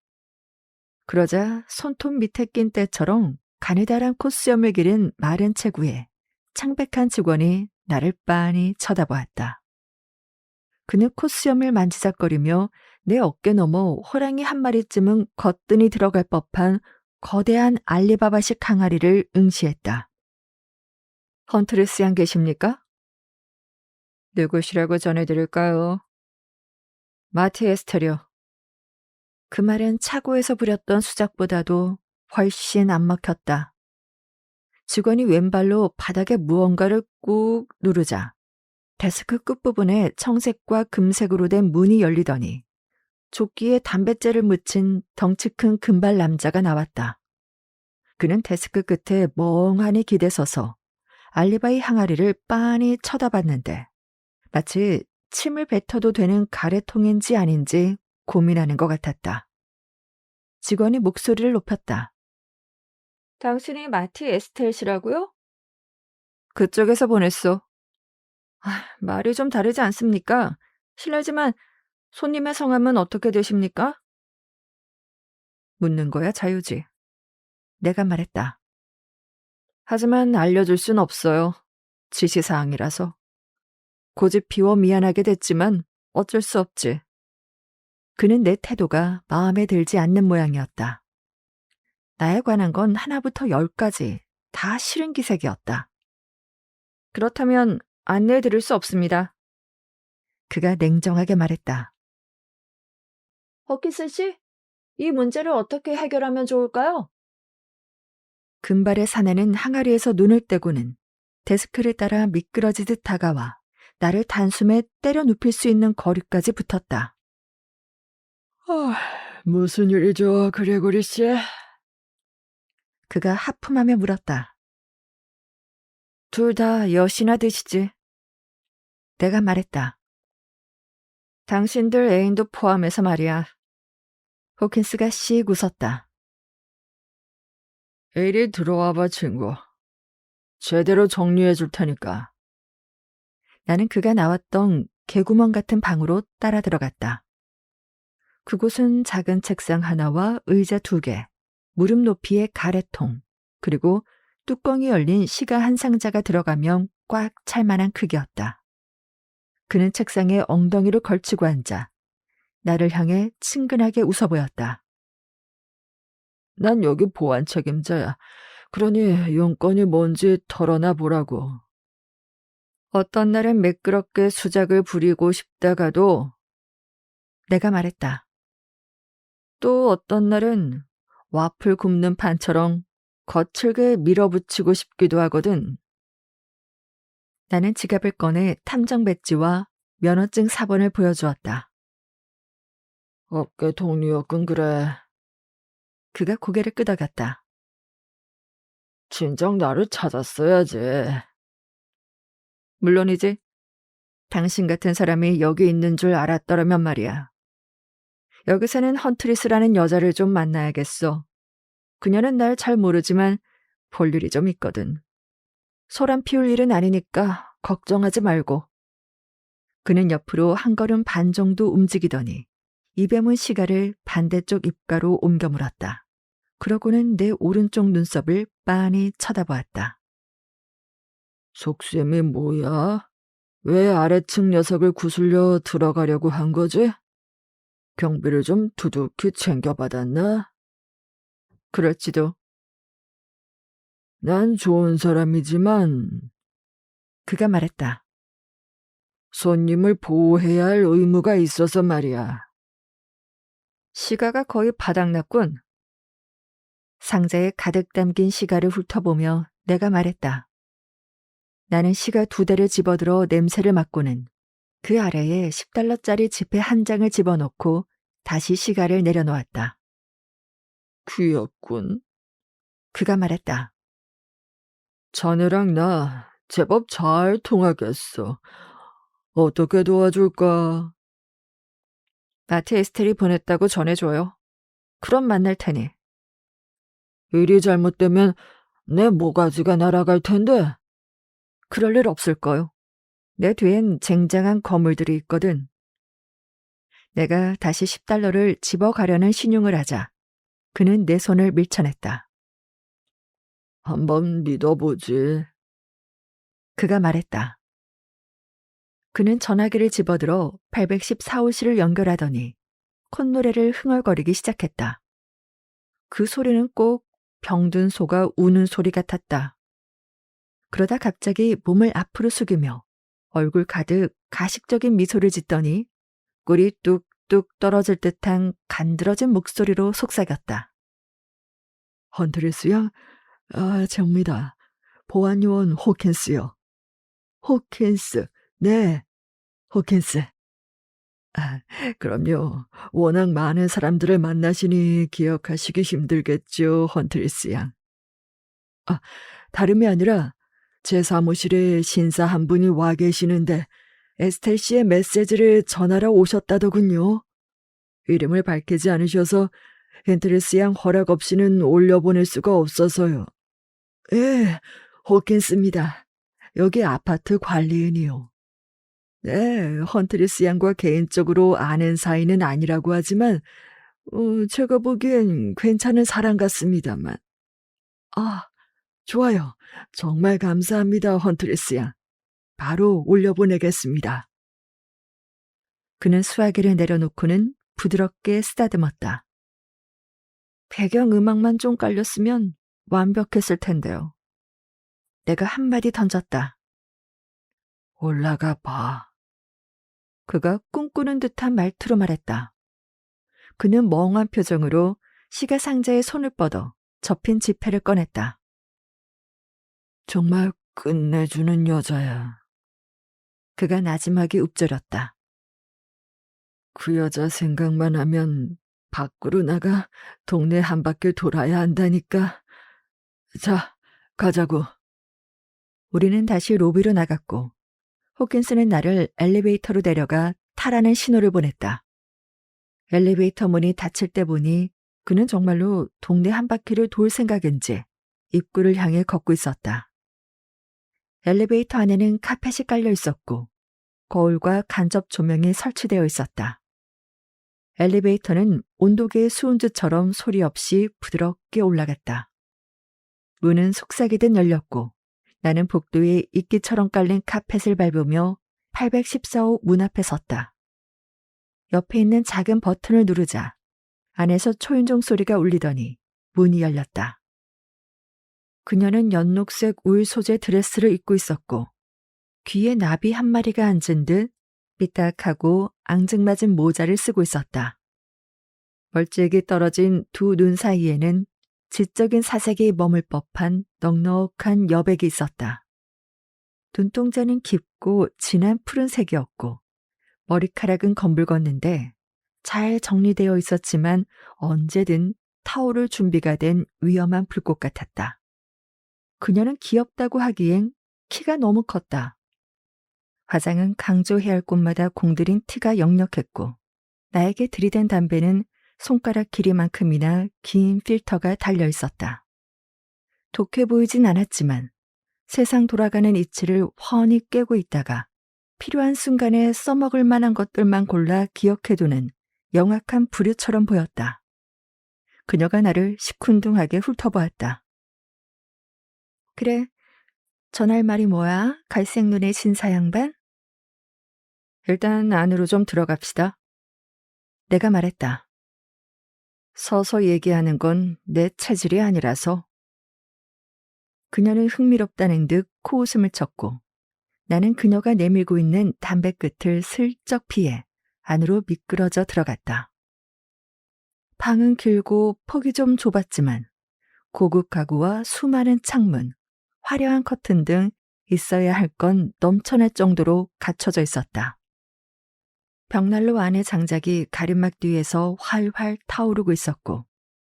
그러자 손톱 밑에 낀 때처럼 가느다란 콧수염을 기른 마른 체구에 창백한 직원이 나를 빤히 쳐다보았다. 그는 콧수염을 만지작거리며 내 어깨 너머 호랑이 한 마리쯤은 거뜬히 들어갈 법한 거대한 알리바바식 항아리를 응시했다. 헌트리스 양 계십니까? 누구시라고 전해드릴까요? 마티 에스테리오. 그 말은 차고에서 부렸던 수작보다도 훨씬 안 먹혔다. 직원이 왼발로 바닥에 무언가를 꾹 누르자 데스크 끝부분에 청색과 금색으로 된 문이 열리더니 조끼에 담뱃재를 묻힌 덩치 큰 금발 남자가 나왔다. 그는 데스크 끝에 멍하니 기대서서 알리바이 항아리를 빤히 쳐다봤는데 마치 침을 뱉어도 되는 가래통인지 아닌지 고민하는 것 같았다. 직원이 목소리를 높였다. 당신이 마티 에스텔씨라고요? 그쪽에서 보냈소. 말이 좀 다르지 않습니까? 실례지만 손님의 성함은 어떻게 되십니까? 묻는 거야 자유지. 내가 말했다. 하지만 알려줄 순 없어요. 지시사항이라서. 고집 피워 미안하게 됐지만 어쩔 수 없지. 그는 내 태도가 마음에 들지 않는 모양이었다. 나에 관한 건 하나부터 10까지 다 싫은 기색이었다. 그렇다면 안내해 드릴 수 없습니다. 그가 냉정하게 말했다. 허키슨 씨, 이 문제를 어떻게 해결하면 좋을까요? 금발의 사내는 항아리에서 눈을 떼고는 데스크를 따라 미끄러지듯 다가와 나를 단숨에 때려 눕힐 수 있는 거리까지 붙었다. 무슨 일이죠, 그레고리 씨? 그가 하품하며 물었다. 둘 다 여시나 드시지. 내가 말했다. 당신들 애인도 포함해서 말이야. 호킨스가 씩 웃었다. 이리 들어와봐, 친구. 제대로 정리해 줄 테니까. 나는 그가 나왔던 개구멍 같은 방으로 따라 들어갔다. 그곳은 작은 책상 하나와 의자 2개, 무릎 높이의 가래통, 그리고 뚜껑이 열린 시가 한 상자가 들어가면 꽉 찰 만한 크기였다. 그는 책상에 엉덩이를 걸치고 앉아 나를 향해 친근하게 웃어 보였다. 난 여기 보안 책임자야. 그러니 용건이 뭔지 털어놔 보라고. 어떤 날은 매끄럽게 수작을 부리고 싶다가도 내가 말했다. 또 어떤 날은 와플 굽는 판처럼 거칠게 밀어붙이고 싶기도 하거든. 나는 지갑을 꺼내 탐정 배지와 면허증 사본을 보여주었다. 업계 동료였군 그래. 그가 고개를 끄덕였다. 진작 나를 찾았어야지. 물론이지. 당신 같은 사람이 여기 있는 줄 알았더라면 말이야. 여기 사는 헌트리스라는 여자를 좀 만나야겠어. 그녀는 날 잘 모르지만 볼 일이 좀 있거든. 소란 피울 일은 아니니까 걱정하지 말고. 그는 옆으로 한 걸음 반 정도 움직이더니 입에 문 시가를 반대쪽 입가로 옮겨 물었다. 그러고는 내 오른쪽 눈썹을 빤히 쳐다보았다. 속셈이 뭐야? 왜 아래층 녀석을 구슬려 들어가려고 한 거지? 경비를 좀 두둑히 챙겨받았나? 그럴지도. 난 좋은 사람이지만 그가 말했다. 손님을 보호해야 할 의무가 있어서 말이야. 시가가 거의 바닥났군. 상자에 가득 담긴 시가를 훑어보며 내가 말했다. 나는 시가 2대를 집어들어 냄새를 맡고는 그 아래에 10달러짜리 지폐 한 장을 집어넣고 다시 시가를 내려놓았다. 귀엽군. 그가 말했다. 자네랑 나 제법 잘 통하겠어. 어떻게 도와줄까? 마트 에스텔이 보냈다고 전해줘요. 그럼 만날 테니. 일이 잘못되면 내 모가지가 날아갈 텐데. 그럴 일 없을 거요. 내 뒤엔 쟁쟁한 거물들이 있거든. 내가 다시 10달러를 집어가려는 신용을 하자 그는 내 손을 밀쳐냈다. 한번 믿어보지. 그가 말했다. 그는 전화기를 집어들어 814호실을 연결하더니 콧노래를 흥얼거리기 시작했다. 그 소리는 꼭 병든 소가 우는 소리 같았다. 그러다 갑자기 몸을 앞으로 숙이며 얼굴 가득 가식적인 미소를 짓더니 꿀이 뚝뚝 떨어질 듯한 간드러진 목소리로 속삭였다. 헌트리스요? 아, 접니다. 보안요원 호킨스요. 호킨스. 네, 호킨스. 아, 그럼요. 워낙 많은 사람들을 만나시니 기억하시기 힘들겠죠, 헌트리스 양. 아, 다름이 아니라 제 사무실에 신사 한 분이 와 계시는데 에스텔 씨의 메시지를 전하러 오셨다더군요. 이름을 밝히지 않으셔서 헌트리스 양 허락 없이는 올려보낼 수가 없어서요. 예, 호킨스입니다. 여기 아파트 관리인이요. 네, 헌트리스 양과 개인적으로 아는 사이는 아니라고 하지만 제가 보기엔 괜찮은 사람 같습니다만. 아, 좋아요. 정말 감사합니다, 헌트리스 양. 바로 올려보내겠습니다. 그는 수화기를 내려놓고는 부드럽게 쓰다듬었다. 배경음악만 좀 깔렸으면 완벽했을 텐데요. 내가 한마디 던졌다. 올라가 봐. 그가 꿈꾸는 듯한 말투로 말했다. 그는 멍한 표정으로 시가 상자에 손을 뻗어 접힌 지폐를 꺼냈다. 정말 끝내주는 여자야. 그가 나지막이 읊조렸다. 그 여자 생각만 하면 밖으로 나가 동네 한 바퀴 돌아야 한다니까. 자, 가자고. 우리는 다시 로비로 나갔고 호킨스는 나를 엘리베이터로 내려가 타라는 신호를 보냈다. 엘리베이터 문이 닫힐 때 보니 그는 정말로 동네 한 바퀴를 돌 생각인지 입구를 향해 걷고 있었다. 엘리베이터 안에는 카펫이 깔려 있었고 거울과 간접 조명이 설치되어 있었다. 엘리베이터는 온도계의 수은주처럼 소리 없이 부드럽게 올라갔다. 문은 속삭이듯 열렸고 나는 복도에 이끼처럼 깔린 카펫을 밟으며 814호 문 앞에 섰다. 옆에 있는 작은 버튼을 누르자 안에서 초인종 소리가 울리더니 문이 열렸다. 그녀는 연녹색 울 소재 드레스를 입고 있었고 귀에 나비 한 마리가 앉은 듯 삐딱하고 앙증맞은 모자를 쓰고 있었다. 멀찍이 떨어진 두 눈 사이에는 지적인 사색이 머물 법한 넉넉한 여백이 있었다. 눈동자는 깊고 진한 푸른색이었고 머리카락은 검붉었는데 잘 정리되어 있었지만 언제든 타오를 준비가 된 위험한 불꽃 같았다. 그녀는 귀엽다고 하기엔 키가 너무 컸다. 화장은 강조해야 할 곳마다 공들인 티가 역력했고 나에게 들이댄 담배는 손가락 길이만큼이나 긴 필터가 달려 있었다. 독해 보이진 않았지만 세상 돌아가는 이치를 훤히 꿰고 있다가 필요한 순간에 써먹을 만한 것들만 골라 기억해두는 영악한 불효처럼 보였다. 그녀가 나를 시큰둥하게 훑어보았다. 그래, 전할 말이 뭐야? 갈색 눈의 신사 양반? 일단 안으로 좀 들어갑시다. 내가 말했다. 서서 얘기하는 건 내 체질이 아니라서. 그녀는 흥미롭다는 듯 코웃음을 쳤고 나는 그녀가 내밀고 있는 담배 끝을 슬쩍 피해 안으로 미끄러져 들어갔다. 방은 길고 폭이 좀 좁았지만 고급 가구와 수많은 창문, 화려한 커튼 등 있어야 할 건 넘쳐날 정도로 갖춰져 있었다. 벽난로 안의 장작이 가림막 뒤에서 활활 타오르고 있었고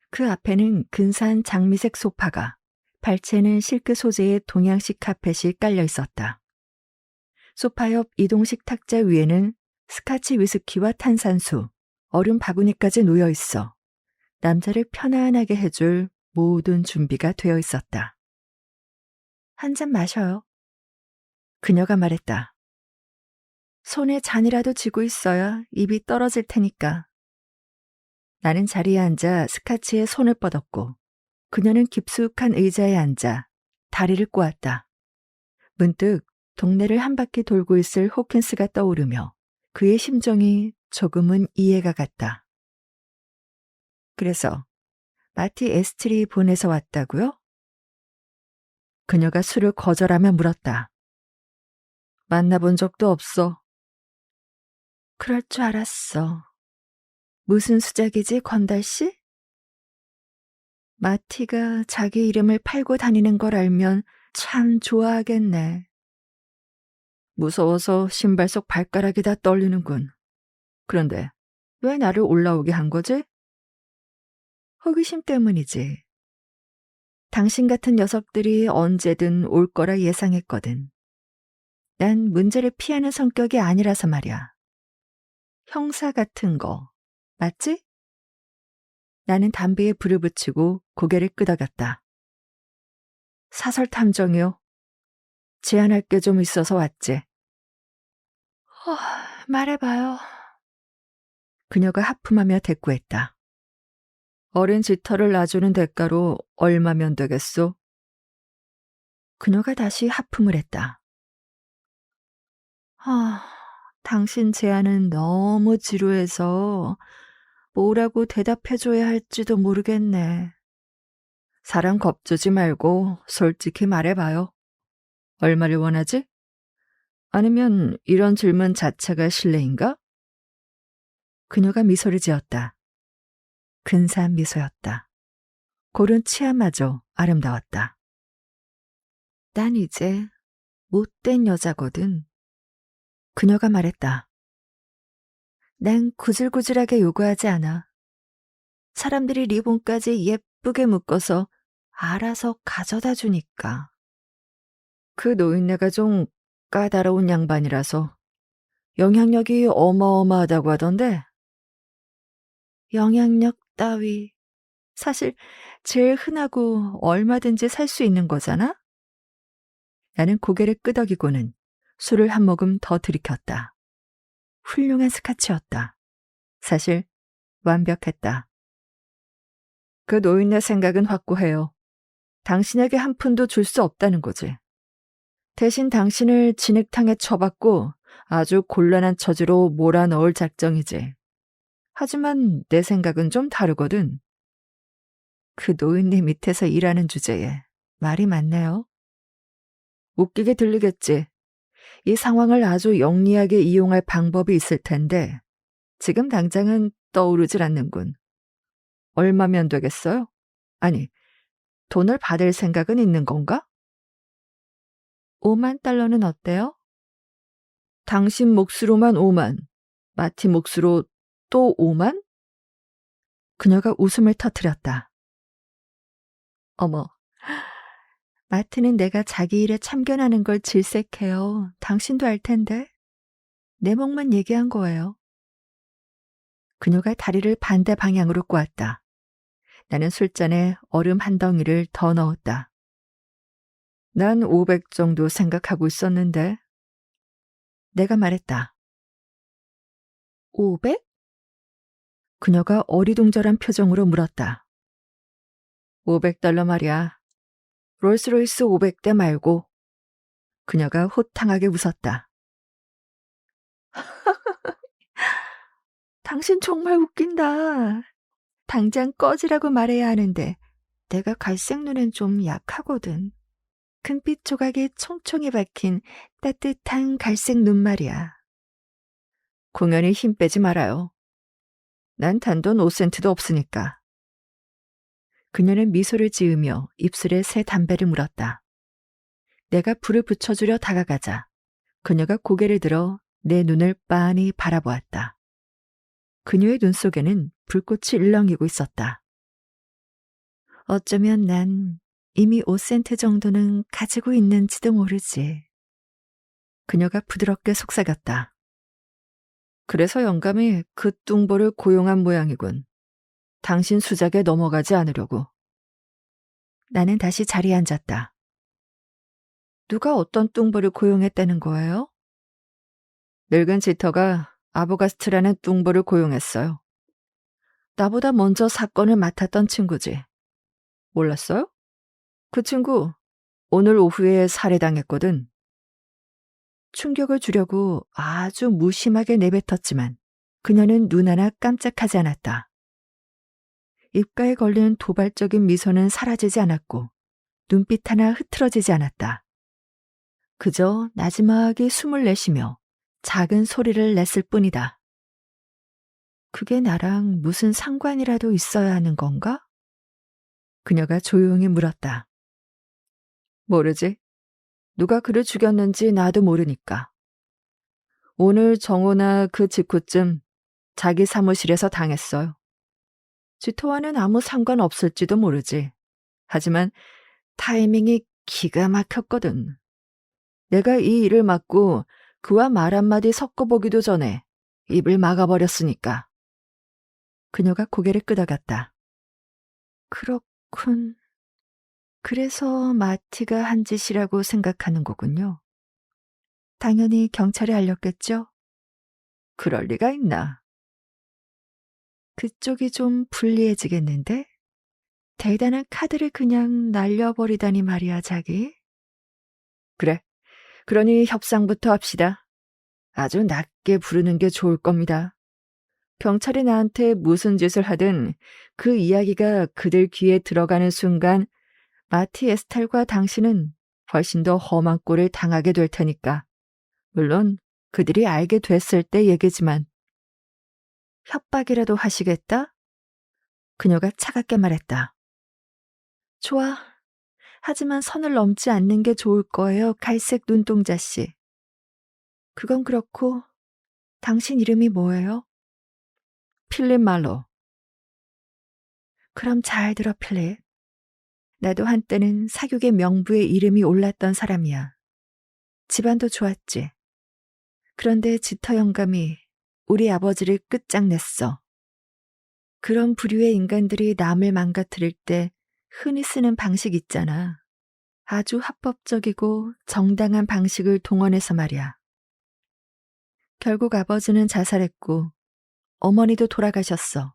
그 앞에는 근사한 장미색 소파가 발채는 실크 소재의 동양식 카펫이 깔려 있었다. 소파 옆 이동식 탁자 위에는 스카치 위스키와 탄산수, 얼음 바구니까지 놓여 있어 남자를 편안하게 해줄 모든 준비가 되어 있었다. 한 잔 마셔요. 그녀가 말했다. 손에 잔이라도 쥐고 있어야 입이 떨어질 테니까. 나는 자리에 앉아 스카치에 손을 뻗었고 그녀는 깊숙한 의자에 앉아 다리를 꼬았다. 문득 동네를 한 바퀴 돌고 있을 호킨스가 떠오르며 그의 심정이 조금은 이해가 갔다. 그래서 마티 에스트리 본에서 왔다고요? 그녀가 술을 거절하며 물었다. 만나본 적도 없어. 그럴 줄 알았어. 무슨 수작이지, 건달 씨? 마티가 자기 이름을 팔고 다니는 걸 알면 참 좋아하겠네. 무서워서 신발 속 발가락이 다 떨리는군. 그런데 왜 나를 올라오게 한 거지? 호기심 때문이지. 당신 같은 녀석들이 언제든 올 거라 예상했거든. 난 문제를 피하는 성격이 아니라서 말이야. 형사 같은 거, 맞지? 나는 담배에 불을 붙이고 고개를 끄덕였다. 사설 탐정이요. 제안할 게 좀 있어서 왔지. 말해봐요. 그녀가 하품하며 대꾸했다. 어린 쥐털을 놔주는 대가로 얼마면 되겠소? 그녀가 다시 하품을 했다. 당신 제안은 너무 지루해서 뭐라고 대답해줘야 할지도 모르겠네. 사람 겁주지 말고 솔직히 말해봐요. 얼마를 원하지? 아니면 이런 질문 자체가 실례인가? 그녀가 미소를 지었다. 근사한 미소였다. 고른 치아마저 아름다웠다. 난 이제 못된 여자거든. 그녀가 말했다. 난 구질구질하게 요구하지 않아. 사람들이 리본까지 예쁘게 묶어서 알아서 가져다 주니까. 그 노인네가 좀 까다로운 양반이라서 영향력이 어마어마하다고 하던데. 영향력 따위. 사실 제일 흔하고 얼마든지 살 수 있는 거잖아? 나는 고개를 끄덕이고는 술을 한 모금 더 들이켰다. 훌륭한 스카치였다. 사실 완벽했다. 그 노인네 생각은 확고해요. 당신에게 한 푼도 줄 수 없다는 거지. 대신 당신을 진흙탕에 쳐박고 아주 곤란한 처지로 몰아넣을 작정이지. 하지만 내 생각은 좀 다르거든. 그 노인네 밑에서 일하는 주제에 말이 많네요. 웃기게 들리겠지. 이 상황을 아주 영리하게 이용할 방법이 있을 텐데 지금 당장은 떠오르질 않는군. 얼마면 되겠어요? 아니, 돈을 받을 생각은 있는 건가? 5만 달러는 어때요? 당신 몫으로만 5만, 마티 몫으로 또 5만? 그녀가 웃음을 터뜨렸다. 어머, 마티는 내가 자기 일에 참견하는 걸 질색해요. 당신도 알 텐데. 내 몫만 얘기한 거예요. 그녀가 다리를 반대 방향으로 꼬았다. 나는 술잔에 얼음 한 덩이를 더 넣었다. 난 500 정도 생각하고 있었는데. 내가 말했다. 500? 그녀가 어리둥절한 표정으로 물었다. $500 말이야. 롤스로이스 500대 말고. 그녀가 호탕하게 웃었다. 당신 정말 웃긴다. 당장 꺼지라고 말해야 하는데 내가 갈색 눈엔 좀 약하거든. 금빛 조각이 총총히 박힌 따뜻한 갈색 눈 말이야. 공연히 힘 빼지 말아요. 난 단돈 5센트도 없으니까. 그녀는 미소를 지으며 입술에 새 담배를 물었다. 내가 불을 붙여주려 다가가자 그녀가 고개를 들어 내 눈을 빤히 바라보았다. 그녀의 눈 속에는 불꽃이 일렁이고 있었다. 어쩌면 난 이미 5센트 정도는 가지고 있는지도 모르지. 그녀가 부드럽게 속삭였다. 그래서 영감이 그 뚱보를 고용한 모양이군. 당신 수작에 넘어가지 않으려고. 나는 다시 자리에 앉았다. 누가 어떤 뚱보를 고용했다는 거예요? 늙은 지터가 아보가스트라는 뚱보를 고용했어요. 나보다 먼저 사건을 맡았던 친구지. 몰랐어요? 그 친구 오늘 오후에 살해당했거든. 충격을 주려고 아주 무심하게 내뱉었지만 그녀는 눈 하나 깜짝하지 않았다. 입가에 걸린 도발적인 미소는 사라지지 않았고 눈빛 하나 흐트러지지 않았다. 그저 나지막이 숨을 내쉬며 작은 소리를 냈을 뿐이다. 그게 나랑 무슨 상관이라도 있어야 하는 건가? 그녀가 조용히 물었다. 모르지. 누가 그를 죽였는지 나도 모르니까. 오늘 정오나 그 직후쯤 자기 사무실에서 당했어요. 지토와는 아무 상관없을지도 모르지. 하지만 타이밍이 기가 막혔거든. 내가 이 일을 맡고 그와 말 한마디 섞어보기도 전에 입을 막아버렸으니까. 그녀가 고개를 끄덕였다. 그렇군. 그래서 마티가 한 짓이라고 생각하는 거군요. 당연히 경찰에 알렸겠죠? 그럴 리가 있나? 그쪽이 좀 불리해지겠는데? 대단한 카드를 그냥 날려버리다니 말이야, 자기. 그래. 그러니 협상부터 합시다. 아주 낮게 부르는 게 좋을 겁니다. 경찰이 나한테 무슨 짓을 하든 그 이야기가 그들 귀에 들어가는 순간 마티 에스탈과 당신은 훨씬 더 험한 꼴을 당하게 될 테니까. 물론 그들이 알게 됐을 때 얘기지만. 협박이라도 하시겠다? 그녀가 차갑게 말했다. 좋아. 하지만 선을 넘지 않는 게 좋을 거예요, 갈색 눈동자 씨. 그건 그렇고 당신 이름이 뭐예요? 필립 말로. 그럼 잘 들어, 필립. 나도 한때는 사육의 명부에 이름이 올랐던 사람이야. 집안도 좋았지. 그런데 지터 영감이 우리 아버지를 끝장냈어. 그런 부류의 인간들이 남을 망가뜨릴 때 흔히 쓰는 방식 있잖아. 아주 합법적이고 정당한 방식을 동원해서 말이야. 결국 아버지는 자살했고 어머니도 돌아가셨어.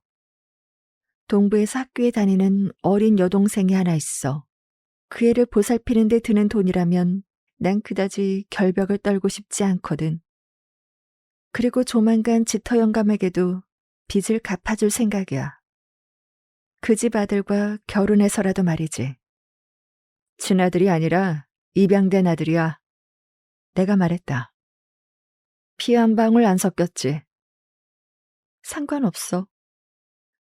동부에서 학교에 다니는 어린 여동생이 하나 있어. 그 애를 보살피는 데 드는 돈이라면 난 그다지 결벽을 떨고 싶지 않거든. 그리고 조만간 지터 영감에게도 빚을 갚아줄 생각이야. 그 집 아들과 결혼해서라도 말이지. 친아들이 아니라 입양된 아들이야. 내가 말했다. 피 한 방울 안 섞였지. 상관없어.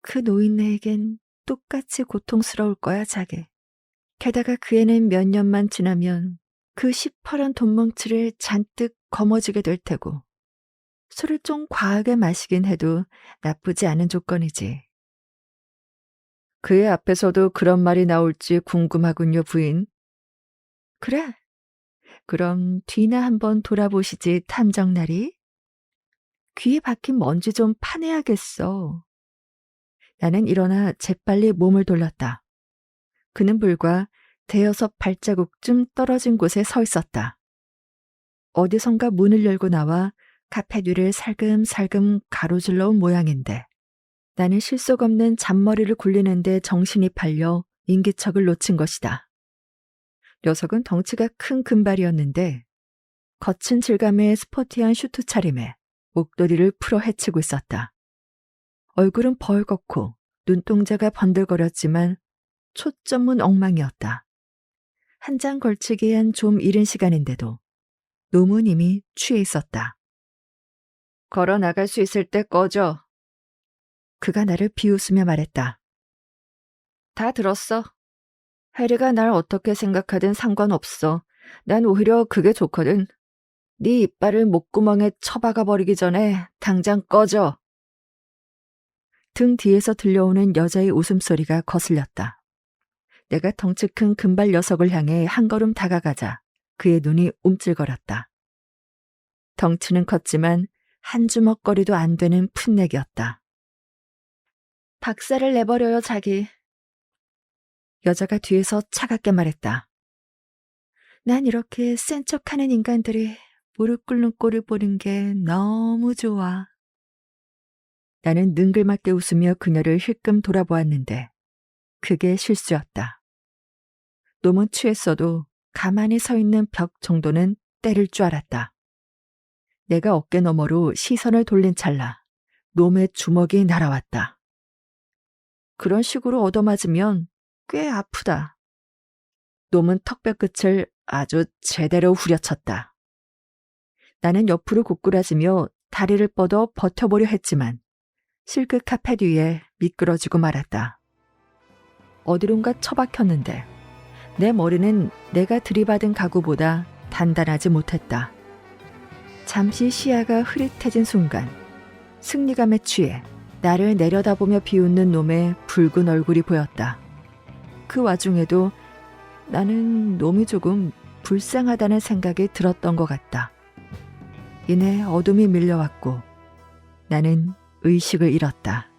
그 노인네에겐 똑같이 고통스러울 거야, 자기. 게다가 그 애는 몇 년만 지나면 그 시퍼런 돈뭉치를 잔뜩 거머쥐게 될 테고. 술을 좀 과하게 마시긴 해도 나쁘지 않은 조건이지. 그의 앞에서도 그런 말이 나올지 궁금하군요, 부인. 그래. 그럼 뒤나 한번 돌아보시지, 탐정나리. 귀에 박힌 먼지 좀 파내야겠어. 나는 일어나 재빨리 몸을 돌렸다. 그는 불과 대여섯 발자국쯤 떨어진 곳에 서 있었다. 어디선가 문을 열고 나와 카페 뒤를 살금살금 가로질러 온 모양인데 나는 실속 없는 잔머리를 굴리는데 정신이 팔려 인기척을 놓친 것이다. 녀석은 덩치가 큰 금발이었는데 거친 질감의 스포티한 슈트 차림에 목도리를 풀어 헤치고 있었다. 얼굴은 벌겋고 눈동자가 번들거렸지만 초점은 엉망이었다. 한 장 걸치기엔 좀 이른 시간인데도 놈은 이미 취해 있었다. 걸어 나갈 수 있을 때 꺼져. 그가 나를 비웃으며 말했다. 다 들었어. 해리가 날 어떻게 생각하든 상관없어. 난 오히려 그게 좋거든. 네 이빨을 목구멍에 쳐박아 버리기 전에 당장 꺼져. 등 뒤에서 들려오는 여자의 웃음소리가 거슬렸다. 내가 덩치 큰 금발 녀석을 향해 한 걸음 다가가자 그의 눈이 움찔거렸다. 덩치는 컸지만 한 주먹거리도 안 되는 풋내기였다. 박살을 내버려요, 자기. 여자가 뒤에서 차갑게 말했다. 난 이렇게 센 척하는 인간들이 무릎 꿇는 꼴을 보는 게 너무 좋아. 나는 능글맞게 웃으며 그녀를 힐끔 돌아보았는데 그게 실수였다. 놈은 취했어도 가만히 서 있는 벽 정도는 때릴 줄 알았다. 내가 어깨 너머로 시선을 돌린 찰나 놈의 주먹이 날아왔다. 그런 식으로 얻어맞으면 꽤 아프다. 놈은 턱뼈 끝을 아주 제대로 후려쳤다. 나는 옆으로 고꾸라지며 다리를 뻗어 버텨보려 했지만 실크 카펫 위에 미끄러지고 말았다. 어디론가 처박혔는데 내 머리는 내가 들이받은 가구보다 단단하지 못했다. 잠시 시야가 흐릿해진 순간 승리감에 취해 나를 내려다보며 비웃는 놈의 붉은 얼굴이 보였다. 그 와중에도 나는 놈이 조금 불쌍하다는 생각이 들었던 것 같다. 이내 어둠이 밀려왔고 나는 의식을 잃었다.